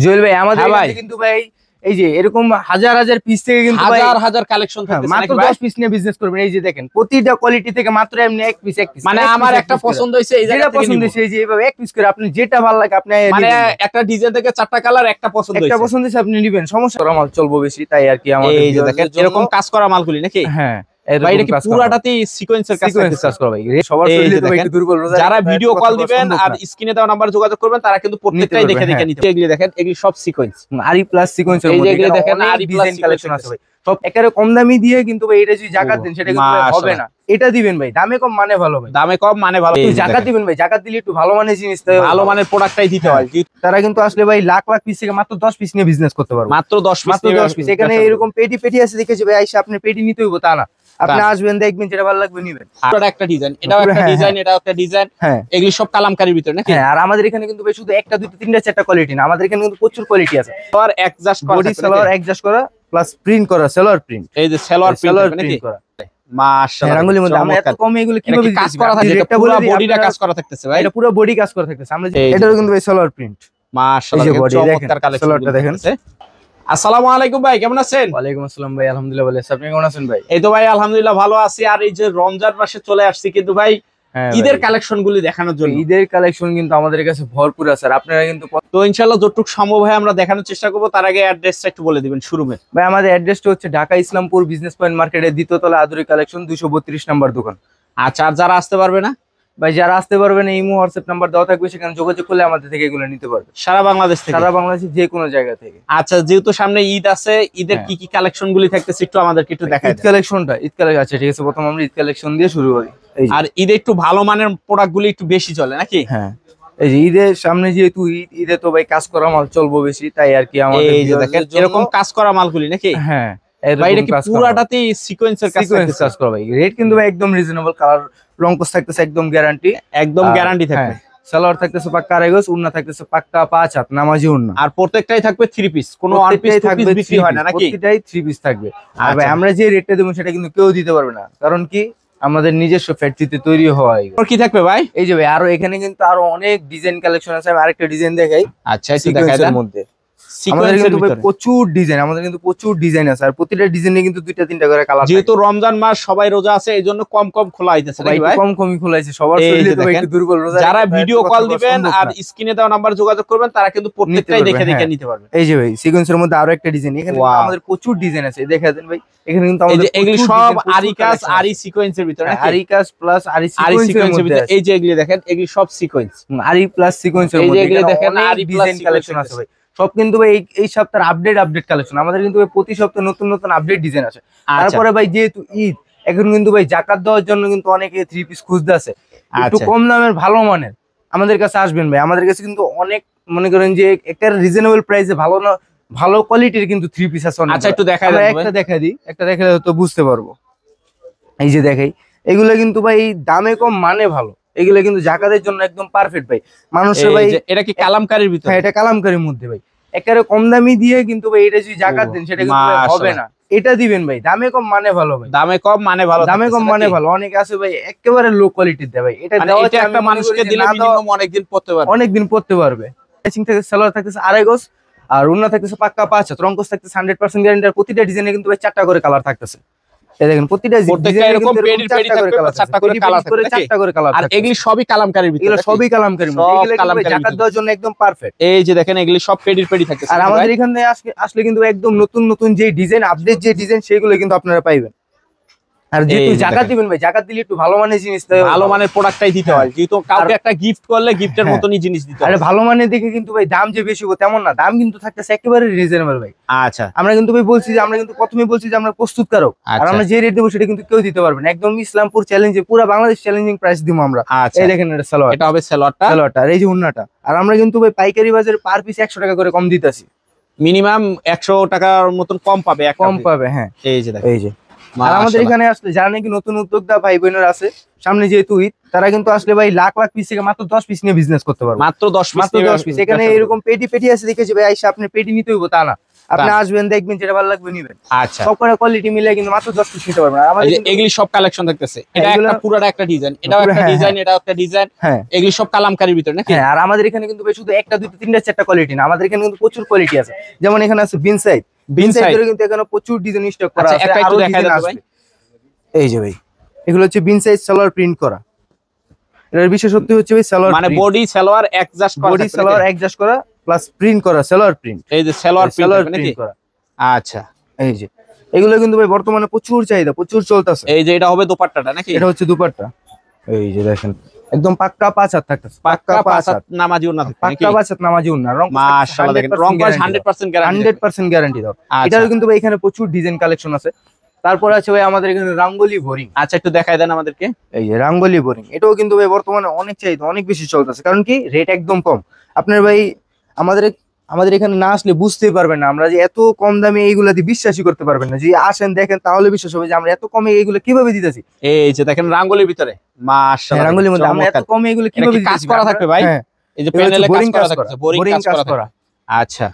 জুয়েল ভাই আমাদের এখানে কিন্তু ভাই এই যে এরকম হাজার হাজার পিস থেকে কিন্তু হাজার হাজার কালেকশন থাকতেছে, মাত্র 10 পিস নিয়ে বিজনেস করবেন। এই যে দেখেন প্রতিটা কোয়ালিটি থেকে মাত্র এমনি এক পিস মানে আমার একটা পছন্দ হইছে, এই জায়গা থেকে পছন্দ হইছে, এই যে এইভাবে এক পিস করে আপনি যেটা ভালো লাগে আপনি মানে একটা ডিজাইন থেকে চারটা কালার একটা পছন্দ হইছে, একটা পছন্দ হইছে আপনি নেবেন, সমস্যা করা মাল চলবো বেশি, তাই আর কি আমাদের এই যে দেখেন এরকম কাজ করা মালগুলি নাকি। হ্যাঁ ভাই এটা কি পুরাটাতেই সিকোয়েন্সের কাজ করা ভাই, সবার শরীরে তো একটু দুর্বল, যারা ভিডিও কল দিবেন আর স্ক্রিনে দেওয়া নাম্বার যোগাযোগ করবেন তারা কিন্তু প্রত্যেকটাই দেখে দেখে নিতে। এগুলি দেখেন, এগুলি সব সিকোয়েন্স আরি প্লাস সিকোয়েন্সের মধ্যে এগুলি দেখেন আরি প্লাস কালেকশন আছে ভাই, সব একেবারে কম দামি দিয়ে কিন্তু ভাই এটা যদি জাকাত দেন সেটা কিন্তু হবে না, এটা দিবেন ভাই দামে কম মানে ভালো ভাই, দামে কম মানে ভালো, জাকাত দিবেন ভাই, জাকাত দিলে একটু ভালো মানের জিনিস, ভালো মানের প্রোডাক্টটাই দিতে হয়। তারা কিন্তু আসলে ভাই লাখ লাখ পিস থেকে মাত্র 10 পিস নিয়ে বিজনেস করতে পারবে, মাত্র 10 পিস। এখানে এরকম পেটি পেটি আছে দেখেছি ভাই, আইসা আপনি পেটি নিতে হইব তা না, আপনি আসবেন দেখবেন যেটা ভালো লাগবে নিবেন। আর একটা ডিজাইন, এটাও একটা ডিজাইন, এটাও একটা ডিজাইন, এগুলি সব কালামকারীর ভিতর নাকি। হ্যাঁ আর আমাদের এখানে কিন্তু ভাই শুধু একটা দুটো তিনটা চারটা কোয়ালিটি না, আমাদের এখানে কিন্তু প্রচুর কোয়ালিটি আছে। আর অ্যাডজাস্ট করা, বডি সালোয়ার অ্যাডজাস্ট করা প্লাস প্রিন্ট করা, সেলোয়ার প্রিন্ট, এই যে সেলোয়ার প্রিন্ট করা মাশাআল্লাহ, রাঙ্গুলির মধ্যে আমরা এত কম এগুলো কিভাবে কাজ করা থাকে, এটা পুরো বডিটা কাজ করা থাকতেছে ভাই, এটা পুরো বডি কাজ করা থাকতেছে। আমরা এটাও কিন্তু ভাই সেলোয়ার প্রিন্ট মাশাআল্লাহ, চমৎকার কালেকশন। সেলোয়ারটা দেখেন। আসসালামু আলাইকুম ভাই, কেমন আছেন? ওয়ালাইকুম আসসালাম ভাই, আলহামদুলিল্লাহ ভালো আছি, আপনি কেমন আছেন ভাই? এই তো ভাই আলহামদুলিল্লাহ ভালো আছি। আর এই যে রমজান মাসে চলে আসছি কিন্তু ভাই ঈদের কালেকশন গুলি দেখানোর জন্য, ঈদের কালেকশন কিন্তু আমাদের কাছে ভরপুর আছে, আর আপনারা কিন্তু তো ইনশাআল্লাহ যতটুকু সম্ভব হয় আমরা দেখানোর চেষ্টা করব। তার আগে অ্যাড্রেসটা একটু বলে দিবেন শুরুতে ভাই। আমাদের অ্যাড্রেসটা হচ্ছে ঢাকা ইসলামপুর বিজনেস পয়েন্ট মার্কেটের দ্বিতীয় তলা, আদুরি কালেকশন 232 নম্বর দোকান। আচ্ছা, আর যারা আসতে পারবে না ভাই, যারা আসতে পারবে না ইমো হোয়াটসঅ্যাপ নাম্বার দেওয়া থাকবে, সেখানে যোগাযোগ করলে আমাদের থেকে এগুলো নিতে পারবে, সারা বাংলাদেশ থেকে, সারা বাংলাদেশের যে কোনো জায়গা থেকে। আচ্ছা, যেহেতু সামনে ঈদ আছে, ঈদের কি কি কালেকশন গুলি থাকতেছে একটু আমাদেরকে একটু দেখাই। ঈদ কালেকশনটা, ঈদ কালেকশন আছে, ঠিক আছে। প্রথম আমরা ঈদ কালেকশন দিয়ে শুরু করি। আর ঈদে একটু ভালো মানের প্রোডাক্ট গুলি একটু বেশি চলে নাকি। হ্যাঁ, এই যে ঈদের সামনে যেহেতু ঈদে তো ভাই কাজ করা মাল চলবো বেশি, তাই আর কি আমাদের এই যে দেখেন এরকম কাজ করা মালগুলি নাকি। হ্যাঁ, ভাই এটা কি পুরাটাতেই সিকোয়েন্সের কাজ করা ভাই। রেট কিন্তু ভাই একদম রিজনেবল, কালার রং কোর্স থাকতেছে একদম গ্যারান্টি, একদম গ্যারান্টি থাকবে। সালোয়ার থাকতেছে পাক্কা আড়াই গজ, ওন্না থাকতেছে পাক্কা 5 হাত নামাজি ওন্না, আর প্রত্যেকটাই থাকবে 3 পিস, কোনো ওয়ান পিস থাকবে বিক্রি হয় না নাকি, প্রত্যেকটাই 3 পিস থাকবে। আর ভাই আমরা যে রেটটা দেব সেটা কিন্তু কেউ দিতে পারবে না, কারণ কি আমাদের নিজস্ব ফ্যাক্টরিতে তৈরি হয়। আর কি থাকবে ভাই? এই যে ভাই আরো এখানে কিন্তু আরো অনেক ডিজাইন কালেকশন আছে, আমি আরেকটা ডিজাইন দেখাই। আচ্ছা, একটু দেখাই দেন। মধ্যে আমাদের কিন্তু প্রচুর ডিজাইন, আমাদের কিন্তু প্রচুর ডিজাইন আছে, আর প্রতিটা ডিজাইনে কিন্তু দুইটা তিনটা করে কালার। যেহেতু রমজান মাস সবাই রোজা আছে, এইজন্য কম কম খোলা হইতেছে ভাই, কম কমই খোলা আছে, সবার শরীরে তো একটু দুর্বল, রোজা যারা ভিডিও কল দিবেন আর স্ক্রিনে দেওয়া নাম্বার যোগাযোগ করবেন তারা কিন্তু প্রত্যেকটাই দেখে দেখে নিতে পারবে। এই যে ভাই সিকোয়েন্সের মধ্যে আরো একটা ডিজাইন, এখানে আমাদের প্রচুর ডিজাইন আছে, দেখা দেন ভাই। এখানে কিন্তু আমাদের এগুলি সব আরি কাজ, আরি সিকোয়েন্সের ভিতরে, আরি কাজ প্লাস আরি সিকোয়েন্সের ভিতরে। এই যে এগুলি দেখেন, এগুলি সব সিকোয়েন্স, আরি প্লাস সিকোয়েন্সের মধ্যে। এই যে এগুলি দেখেন আরি প্লাস ডিজাইন কালেকশন আছে ভাই, সব কিন্তু ভাই এই সপ্তাহের আপডেট কালেকশন। আমাদের কিন্তু প্রতি সপ্তাহে নতুন নতুন আপডেট ডিজাইন আছে। তারপরে ভাই যেহেতু ঈদ, এখন কিন্তু ভাই জাকাত দেওয়ার জন্য কিন্তু অনেকে 3 পিস খুঁজতে আছে, একটু কম দামের ভালো মানের আমাদের কাছে আসবেন ভাই। আমাদের কাছে কিন্তু অনেক, মনে করেন যে একটা রিজনেবল প্রাইসে ভালো না ভালো কোয়ালিটির কিন্তু 3 পিস আছে। আচ্ছা, একটু দেখাই দেন। একটা দেখা দিই, একটা দেখালে তো বুঝতে পারবো। এই যে দেখাই, এগুলো কিন্তু ভাই দামে কম মানে ভালো, এগুলো কিন্তু জাকাতের জন্য একদম পারফেক্ট ভাই। মানুষের ভাই এটা কি কালামকারীর ভিতরে? হ্যাঁ, এটা কালামকারীর মধ্যে ভাই, একেবারে কম দামি দিয়ে কিন্তু ভাই এটা যদি জাকাত দেন সেটা কিন্তু হবে না, এটা দিবেন ভাই দামে কম মানে ভালো ভাই, দামে কম মানে ভালো, দামে কম মানে ভালো। অনেকে আছে ভাই একেবারে লো কোয়ালিটির দেয় ভাই, এটা একটা মানুষকে দিলে মিনিমাম অনেকদিন পড়তে পারবে। ম্যাচিং থেকে সালোয়ার থাকতেছে আড়াই গজ, আর ওন্না থাকতেছে পাক্কা 5 হাত, রং কোর্স থাকতেছে 100% গ্যারান্টি, আর প্রতিটা ডিজাইনে কিন্তু ভাই 4টা করে কালার থাকতেছে। এই দেখেন প্রতিটা ডিজাইনে এরকম পেডি থাকবে, 4টা করে কালার থাকবে, 4টা করে কালার। আর এগুলি সবই কালামকারীর ভিতরে, এগুলো সবই কালামকারীর মধ্যে, এগুলো জাকাত দেওয়ার জন্য একদম পারফেক্ট। এই যে দেখেন এগুলি সব পেডি থাকতেছে। আর আমাদের এখানে আসলে কিন্তু একদম নতুন নতুন যে ডিজাইন, আপডেট যে ডিজাইন, সেগুলো কিন্তু আপনারা পাইবেন। আর যেহেতু জাকাত দিবেন ভাই, জাকাত দিলে একটু ভালো মানের জিনিস, ভালো মানের প্রোডাক্টটাই দিতে হয়। যেহেতু কাউকে একটা গিফট করলে গিফটের মতনই জিনিস দিতে হয়। আরে ভালো মানের দেখে কিন্তু ভাই দাম যে বেশি হবে তেমন না, দাম কিন্তু থাকতেছে একেবারে রিজনেবল ভাই। আচ্ছা, আমরা কিন্তু ভাই বলছি যে আমরা কিন্তু প্রথমেই বলছি যে আমরা প্রস্তুতকারক, আর আমরা যে রেট দেবো সেটা কিন্তু কেউ দিতে পারবে না। একদম ইসলামপুর চ্যালেঞ্জে, পুরো বাংলাদেশ চ্যালেঞ্জিং প্রাইস দিব আমরা। এই দেখেন এটা সালোয়ার, এটা হবে সালোয়ারটা, আর এই যে ওন্নাটা। আর আমরা কিন্তু ভাই পাইকারি বাজারে পার পিস 100 টাকা করে কম দিতেছি, মিনিমাম 100 টাকার মতন কম পাবে, কম পাবে। হ্যাঁ, এই যে দেখেন, এই যে আর আমাদের এখানে আসলে যারা নাকি নতুন উদ্যোক্তা ভাই বোনেরা আছে, সামনে যেহেতু ঈদ, তারা কিন্তু আসলে ভাই লাখ লাখ পিস থেকে মাত্র 10 পিস নিয়ে বিজনেস করতে পারবে। মাত্র 10 পিস, মাত্র 10 পিস। এখানে এরকম পেটি পেটি আছে দেখেছি ভাই, আইসা আপনি পেটি নিতে হইব তা না, আপনি আসবেন দেখবেন যেটা ভালো লাগবে নিবেন। আচ্ছা, সব করে কোয়ালিটি মিলে কিন্তু মাত্র 10 পিস নিতে পারবেন। আমাদের এগুলি সব কালেকশন থাকতেছে, এটা একটা পুরাটা একটা ডিজাইন, এটাও একটা ডিজাইন, এটাও একটা ডিজাইন, হ্যাঁ এগুলি সব কালামকারীর ভিতরে নাকি? হ্যাঁ, আর আমাদের এখানে কিন্তু ভাই শুধু একটা দুটো তিনটা চারটা কোয়ালিটি না, আমাদের এখানে কিন্তু প্রচুর কোয়ালিটি আছে। যেমন এখানে আছে বিন সাইড, বিন সাইডের কিন্তু এখানে প্রচুর ডিজাইন স্টক করা আছে। একটা একটু দেখাই দাও ভাই। এই যে ভাই, এগুলো হচ্ছে বিন সাইজ সালোয়ার প্রিন্ট করা। এর বিশেষত্ব হচ্ছে ভাই সালোয়ার, মানে বডি সালোয়ার অ্যাডজাস্ট করা, বডি সালোয়ার অ্যাডজাস্ট করা প্লাস প্রিন্ট করা, সালোয়ার প্রিন্ট। এই যে সালোয়ার প্রিন্ট করা। আচ্ছা, এই যে এগুলো কিন্তু ভাই বর্তমানে প্রচুর চাহিদা, প্রচুর চলতেছে। এই যে এটা হবে দোপাট্টাটা নাকি? এটা হচ্ছে দুপাট্টা। এই যে দেখেন একদম পাক্কা 5 হাত থাকতেছে, পাক্কা 5 হাত নামাজি ওন্না থাকবে নাকি? পাক্কা 5 হাত নামাজি ওন্না। রং মাশাআল্লাহ, দেখেন রং কস 100% গ্যারান্টি, 100% গ্যারান্টি দাও। এটারও কিন্তু ভাই এখানে প্রচুর ডিজাইন কালেকশন আছে। তারপর আছে ভাই আমাদের এখানে রাঙ্গোলি বোরিং। আচ্ছা, একটু দেখাই দেন আমাদেরকে। এই যে রাঙ্গোলি বোরিং, এটাও কিন্তু ভাই বর্তমানে অনেক চাহিদা, অনেক বেশি চলতেছে। কারণ কি রেট একদম কম। আপনার ভাই আমাদের এখানে না আসলে বুঝতেই পারবেন না আমরা যে এত কম দামে এইগুলা দিয়ে বিশ্বাসই করতে পারবেন না। যে আসেন দেখেন তাহলে বিশ্বাস হবে যে আমরা এত কমে এইগুলো কিভাবে দিতেছি। এই যে দেখেন রাঙ্গোলির ভিতরে মাশাআল্লাহ, রাঙ্গোলির মধ্যে আমরা এত কমে এগুলো কিভাবে দিতেছি। কাজ করা থাকবে ভাই, এই যে প্যানেলে কাজ করা থাকবে, বোরিং কাজ করা। আচ্ছা,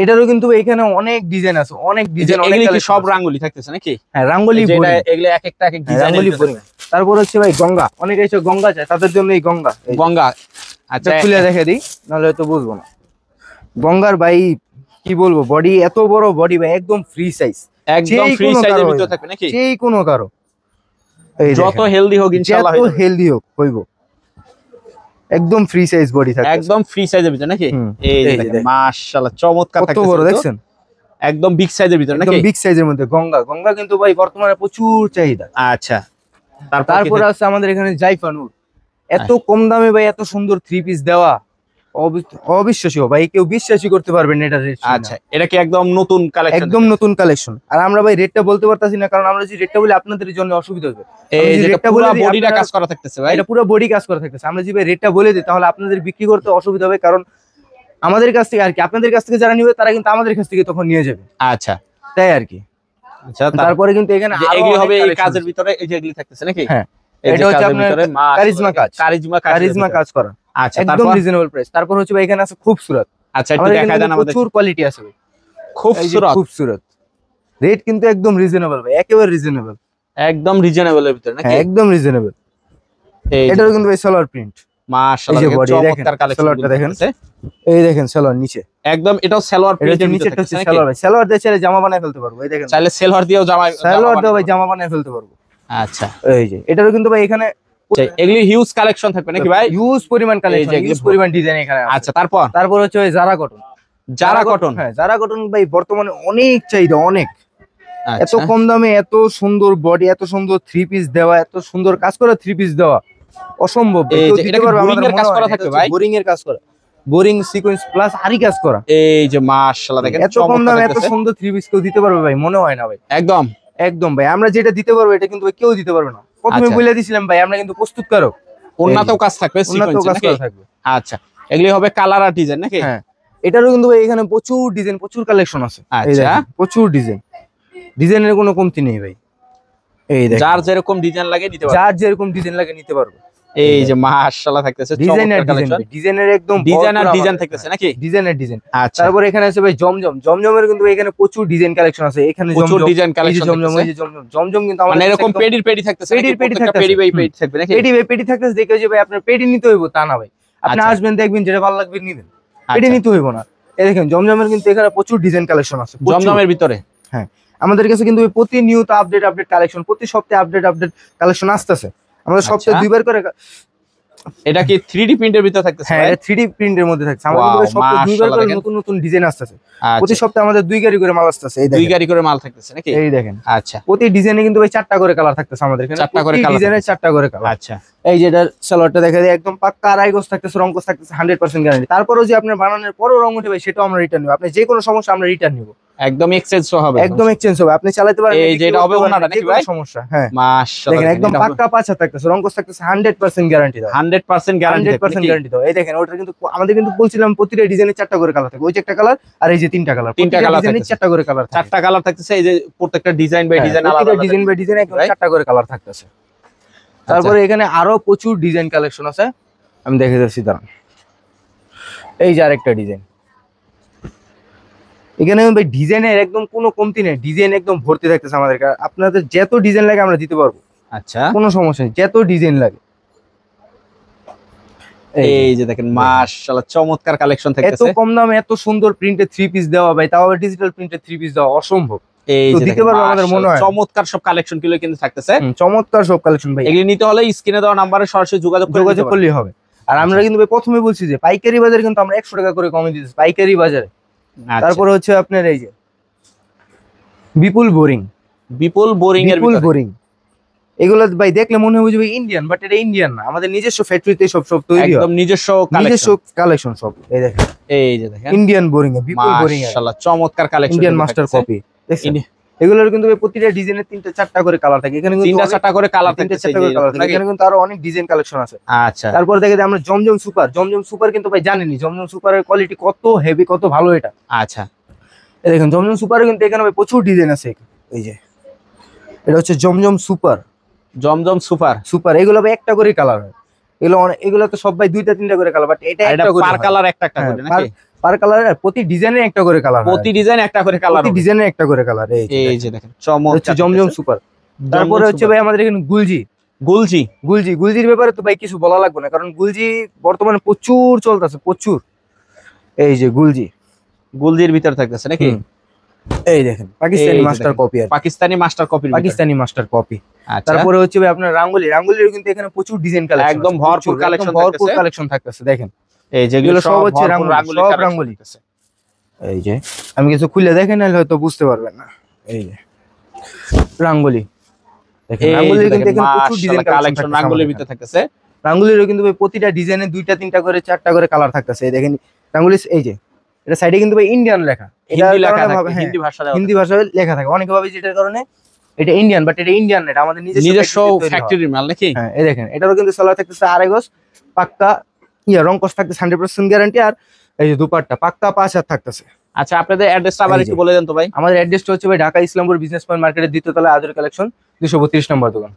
এটারও কিন্তু এখানে অনেক ডিজাইন আছে, অনেক ডিজাইন, অনেক এগুলি কি সব রাঙ্গোলি থাকতেছে নাকি? হ্যাঁ, রাঙ্গোলি বোরিং, এগুলো এক একটা এক ডিজাইন রাঙ্গোলি বোরিং। তারপর হচ্ছে ভাই গঙ্গা, অনেকে এসে গঙ্গা চায়, তাদের জন্য এই গঙ্গা। গঙ্গা, আচ্ছা খুলে দেখে দিই, নাহলে হয়তো বুঝবো না। গঙ্গার ভাই কি বলবো, বডি এত বড় বডি ভাই, একদম ফ্রি সাইজ, একদম ফ্রি সাইজের ভিতর থাকবে নাকি? সেই কোনো কারো, যত হেলদি হোক ইনশাআল্লাহ, যত হেলদি হোক হইবো, একদম ফ্রি সাইজ বডি থাকবে, একদম ফ্রি সাইজের ভিতর নাকি? এই যে দেখেন মাশাআল্লাহ, চমৎকার থাকছে। কত বড় দেখছেন, একদম বিগ সাইজের ভিতর নাকি? একদম বিগ সাইজের মধ্যে গঙ্গা। গঙ্গা কিন্তু ভাই বর্তমানে প্রচুর চাহিদা। আচ্ছা, তারপর আছে আমাদের এখানে জাইফানুর। এত কম দামে ভাই এত সুন্দর থ্রি পিস দেওয়া অবিশ্বাসীয় ভাই, কেউ বিশ্বাসই করতে পারবেন না এটা রেট। আচ্ছা, এটা কি একদম নতুন কালেকশন? একদম নতুন কালেকশন। আর আমরা ভাই রেটটা বলতে পারতাছি না, কারণ আমরা যদি রেটটা বলি আপনাদের জন্য অসুবিধা হবে। এই যে এটা পুরো বডিটা কাজ করা থাকতেছে ভাই, এটা পুরো বডি কাজ করা থাকতেছে। আমরা যদি রেটটা বলে দিই তাহলে আপনাদের বিক্রি করতে অসুবিধা হবে, কারণ আমাদের কাছ থেকে আর কি, আপনাদের কাছ থেকে যারা নিবে তারা কিন্তু আমাদের কাছ থেকে তখন নিয়ে যাবে। আচ্ছা, তাই আর কি। আচ্ছা, তারপরে কিন্তু এখানে এগুলি হবে এই কাজের ভিতরে, এই যে এগুলি থাকতেছে নাকি? হ্যাঁ, এটা হচ্ছে আপনার কারিজমা কাজ, কারিজমা কাজ করা। আচ্ছা, একদম রিজনেবল প্রাইস। তারপর হচ্ছে ভাই এখানে আছে খুবসুরত। আচ্ছা, একটু দেখায় দেন আমাদের। প্রচুর কোয়ালিটি আছে ভাই, খুবসুরত। খুবসুরত রেট কিন্তু একদম রিজনেবল ভাই, একেবারে রিজনেবল, একদম রিজনেবল এর ভিতরে নাকি? হ্যাঁ, একদম রিজনেবল। এটাও কিন্তু ভাই সালোয়ার প্রিন্ট। মাশাআল্লাহ, চমৎকার কালেকশন দেখেন। এই দেখেন সালোয়ার নিচে, একদম এটাও সালোয়ার প্রিন্টের নিচে হচ্ছে সালোয়ার ভাই। সালোয়ার দিয়ে চাইলে জামা বানায় ফেলতে পারবো। এই দেখেন, চাইলে সালোয়ার দিয়েও সালোয়ার দিয়ে ভাই জামা বানায় ফেলতে পারবো। আচ্ছা, এই যে এটারও কিন্তু ভাই এখানে এগুলি হিউজ কালেকশন থাকবে নাকি ভাই? হিউজ পরিমাণ কালেকশন, হিউজ পরিমাণ ডিজাইন এখানে আছে। আচ্ছা, তারপর হচ্ছে ওই জারা কটন। জারা কটন, হ্যাঁ, জারা কটন ভাই বর্তমানে অনেক চাহিদা, অনেক। এত আচ্ছা, কম দামে এত সুন্দর বডি, এত সুন্দর থ্রি পিস দেওয়া, এত সুন্দর কাজ করা থ্রি পিস দেওয়া অসম্ভব। এটা কি বোরিং এর কাজ করা থাকবে ভাই? বোরিং এর কাজ করা, বোরিং সিকোয়েন্স প্লাস আরি কাজ করা। এই যে মাশাআল্লাহ, দেখেন এত কম দামে এত সুন্দর থ্রি পিস কেউ দিতে পারবে ভাই? মনে হয় না ভাই। একদম একদম ভাই, আমরা যেটা দিতে পারবো এটা কিন্তু ভাই কেউ দিতে পারবে না। প্রথমে বলে দিয়েছিলাম ভাই, আমরা কিন্তু প্রস্তুতকারক। উন্নত কাজ থাকবে, উন্নত কাজ করা থাকবে। আচ্ছা, এগুলি হবে কালার আর ডিজাইন নাকি? হ্যাঁ, এটারও কিন্তু ভাই এখানে প্রচুর ডিজাইন, প্রচুর কালেকশন আছে। আচ্ছা, প্রচুর ডিজাইন, ডিজাইনের কোনো কমতি নেই ভাই। এই দেখেন, যার যেরকম ডিজাইন লাগে নিতে পারবে, যার যেরকম ডিজাইন লাগে নিতে পারবে। এই যে মাশাআল্লাহ থাকতেছে ডিজাইনের কালেকশন, ডিজাইনের একদম ডিজাইন থাকতেছে নাকি? ডিজাইনের ডিজাইন। আচ্ছা, তারপর এখানে আছে ভাই জমজম। জমজমের কিন্তু এখানে প্রচুর ডিজাইন কালেকশন আছে। এখানে প্রচুর ডিজাইন কালেকশন জমজম, এই যে জমজম, জমজম কিন্তু আমাদের মানে এরকম পেডি থাকতেছে, পেডি থাকতেছে, পেডি থাকবে নাকি? পেডি থাকতেছে দেখে যে ভাই আপনার পেডি নিতে হইব তা না ভাই, আপনি আসবেন দেখবেন যেটা ভালো লাগবে নিবেন, পেডি নিতে হইব না। এই দেখেন জমজমের কিন্তু এখানে প্রচুর ডিজাইন কালেকশন আছে জমজমের ভিতরে। হ্যাঁ, আমাদের কাছে কিন্তু প্রতিনিয়ত আপডেট কালেকশন, প্রতি সপ্তাহে আপডেট কালেকশন আসতেছে। আমাদের সপ্তাহে দুইবার করে। এটা কি 3D প্রিন্টের ভিতরে থাকতেছে? হ্যাঁ, এটা 3D প্রিন্টের মধ্যে থাকছে। আমাদের কিন্তু সপ্তাহে দুইবার করে নতুন নতুন ডিজাইন আসতেছে। প্রতি সপ্তাহে আমাদের 2 গাড়ি করে মাল আসতেছে। এই দেখেন, 2 গাড়ি করে মাল থাকতেছে নাকি? এই দেখেন। আচ্ছা, প্রতি ডিজাইনে কিন্তু ভাই 4টা করে কালার থাকতেছে আমাদের এখানে। 4টা করে কালার, ডিজাইনে 4টা করে কালার। আচ্ছা, এই যে এটার সালোয়ারটা দেখা যায় একদম পাক্কা আড়াই গজ থাকতেছে, রং গজ থাকতেছে, 100% গ্যারান্টি। তারপরেও যে আপনার বানানোর পরেও রং উঠে ভাই সেটাও আমরা রিটার্ন নিব। আপনি যে কোনো সমস্যা আমরা রিটার্ন নিব। একদম এক্সচেঞ্জ হবে, একদম এক্সচেঞ্জ হবে, আপনি চালাতে পারবেন। এই যে এটা হবে ওনাটা নাকি ভাই? সমস্যা, হ্যাঁ মাশাআল্লাহ দেখেন একদম পাক্কা পাঁচ হাত থাকতেছে, রং কোর্স থাকতেছে 100% গ্যারান্টি দাও, 100% গ্যারান্টি 100% গ্যারান্টি দাও। এই দেখেন ওটা কিন্তু আমাদের কিন্তু বলছিলাম প্রতিটা ডিজাইনের 4টা করে কালার থাকে, ওই যে একটা কালার আর এই যে 3টা কালার, 3টা কালার ডিজাইনের 4টা করে কালার থাকে, 4টা কালার থাকতেছে। এই যে প্রত্যেকটা ডিজাইন বাই ডিজাইন আলাদা আলাদা, ডিজাইন বাই ডিজাইন একদম 4টা করে কালার থাকতেছে। তারপরে এখানে আরো প্রচুর ডিজাইন কালেকশন আছে, আমি দেখে যাচ্ছি দাঁড়ান। এই যে আরেকটা ডিজাইন, এখানে ভাই ডিজাইনের একদম কোনো কমতি নেই, ডিজাইন একদম ভর্তি থাকতেছে আমাদের কাছে, আপনাদের যত ডিজাইন লাগে আমরা দিতে পারবো। আচ্ছা, কোনো সমস্যা নেই, যত ডিজাইন লাগে। এই যে দেখেন মাশাআল্লাহ চমৎকার কালেকশন এত থাকতেছে। কম দামে এত সুন্দর প্রিন্টের 3 পিস দেওয়া ভাই, তাও ডিজিটাল প্রিন্টের 3 পিস দেওয়া অসম্ভব। এই তো যে দিতে পারবো আমাদের মনে হয়, চমৎকার সব কালেকশন গুলো কিন্তু থাকতেছে, চমৎকার সব কালেকশন ভাই। এগুলি নিতে হলে স্ক্রিনে দেওয়া নম্বরে সরাসরি যোগাযোগ করলেই হবে। আর আমরা কিন্তু ভাই প্রথমে বলছি যে পাইকারি বাজারে কিন্তু আমরা 100 টাকা করে কমে দিতেছি পাইকারি বাজারে। তারপরে হচ্ছে আপনার এই যে বিপুল বোরিং, বিপুল বোরিং এর ভিতরে বোরিং, এগুলো ভাই দেখলে মনে হবে যে ভাই ইন্ডিয়ান, বাট এটা ইন্ডিয়ান না, আমাদের নিজস্ব ফ্যাক্টরিতে সব তৈরি হয়, একদম নিজস্ব কালেকশন সব। এই দেখেন, এই যে দেখেন ইন্ডিয়ান বোরিং এ বিপুল বোরিং এ মাশাআল্লাহ চমৎকার কালেকশন, ইন্ডিয়ান মাস্টার কপি। দেখছেন এগুলোর কিন্তু ভাই প্রতিটা ডিজাইনের 3টা 4টা করে কালার থাকে, এখানে কিন্তু 3টা 4টা করে কালার থাকে, এখানে কিন্তু আরো অনেক ডিজাইন কালেকশন আছে। আচ্ছা, তারপর দেখে আমরা জমজম সুপার, জমজম সুপার কিন্তু ভাই জানেনই জমজম সুপারের কোয়ালিটি কত হেভি, কত ভালো এটা। আচ্ছা, এই দেখেন জমজম সুপারে কিন্তু এখানে ভাই প্রচুর ডিজাইন আছে। এই যে এটা হচ্ছে জমজম সুপার, জমজম সুপার সুপার এগুলো ভাই একটা করে কালার হয়, এগুলো তো সব ভাই 2টা 3টা করে কালার, বাট এটা একটা করে পার কালার একটা একটা করে নাকি? পার কালার, প্রতি ডিজাইনে একটা করে কালার, প্রতি ডিজাইন একটা করে কালার, প্রতি ডিজাইনে একটা করে কালার। এই যে দেখেন চমৎকার হচ্ছে জমজম সুপার। তারপরে হচ্ছে ভাই আমাদের এখানে গুলজি, গুলজি, গুলজির ব্যাপারে তো ভাই কিছু বলা লাগবে না, কারণ গুলজি বর্তমানে প্রচুর চলতেছে, প্রচুর। এই যে গুলজির ভিতরে থাকতেছে নাকি? এই দেখেন পাকিস্তানি মাস্টার কপি, আর Pakistani master copy, Pakistani master copy. আচ্ছা, তারপরে হচ্ছে ভাই আপনার রাঙ্গুলির কিন্তু এখানে প্রচুর ডিজাইন কালেকশন, একদম ভরপুর কালেকশন থাকতেছে। দেখেন এই যেগুলো সব হচ্ছে রাঙ্গুলি। এই যে আমি কিছু খুলে দেখেন নাহলে হয়তো বুঝতে পারবেন না। এই যে রাঙ্গুলি, দেখেন রাঙ্গুলির কিন্তু এখানে প্রচুর ডিজাইন কালেকশন রাঙ্গুলির ভিতরে থাকতেছে। রাঙ্গুলিরও কিন্তু ভাই প্রতিটা ডিজাইনে 2টা 3টা করে 4টা করে কালার থাকতেছে। এই দেখেন রাঙ্গুলি, এই যে এটা সাইডে কিন্তু ভাই ইন্ডিয়ান লেখা, হিন্দি ভাষায় লেখা থাকে, অনেকে ভাবে যেটার কারণে এটা ইন্ডিয়ান, বাট এটা ইন্ডিয়ান না, এটা আমাদের নিজস্ব ফ্যাক্টরির মাল নাকি? হ্যাঁ এই দেখেন এটারও কিন্তু সালোয়ার থাকতেছে 2.5 গজ পাক্কা, রং কস থাকতেছে 100% গ্যারান্টি, আর এই যে দুপাট্টা পাক্কা 5 হাত থাকতেছে। আচ্ছা, আপনাদের অ্যাড্রেসটা আবার একটু বলে দেন তো ভাই। আমাদের অ্যাড্রেসটা হচ্ছে ভাই ঢাকা ইসলামপুর বিজনেস পয়েন্ট মার্কেটের 2য় তলায় আদর কালেকশন, 232 নম্বর দোকান।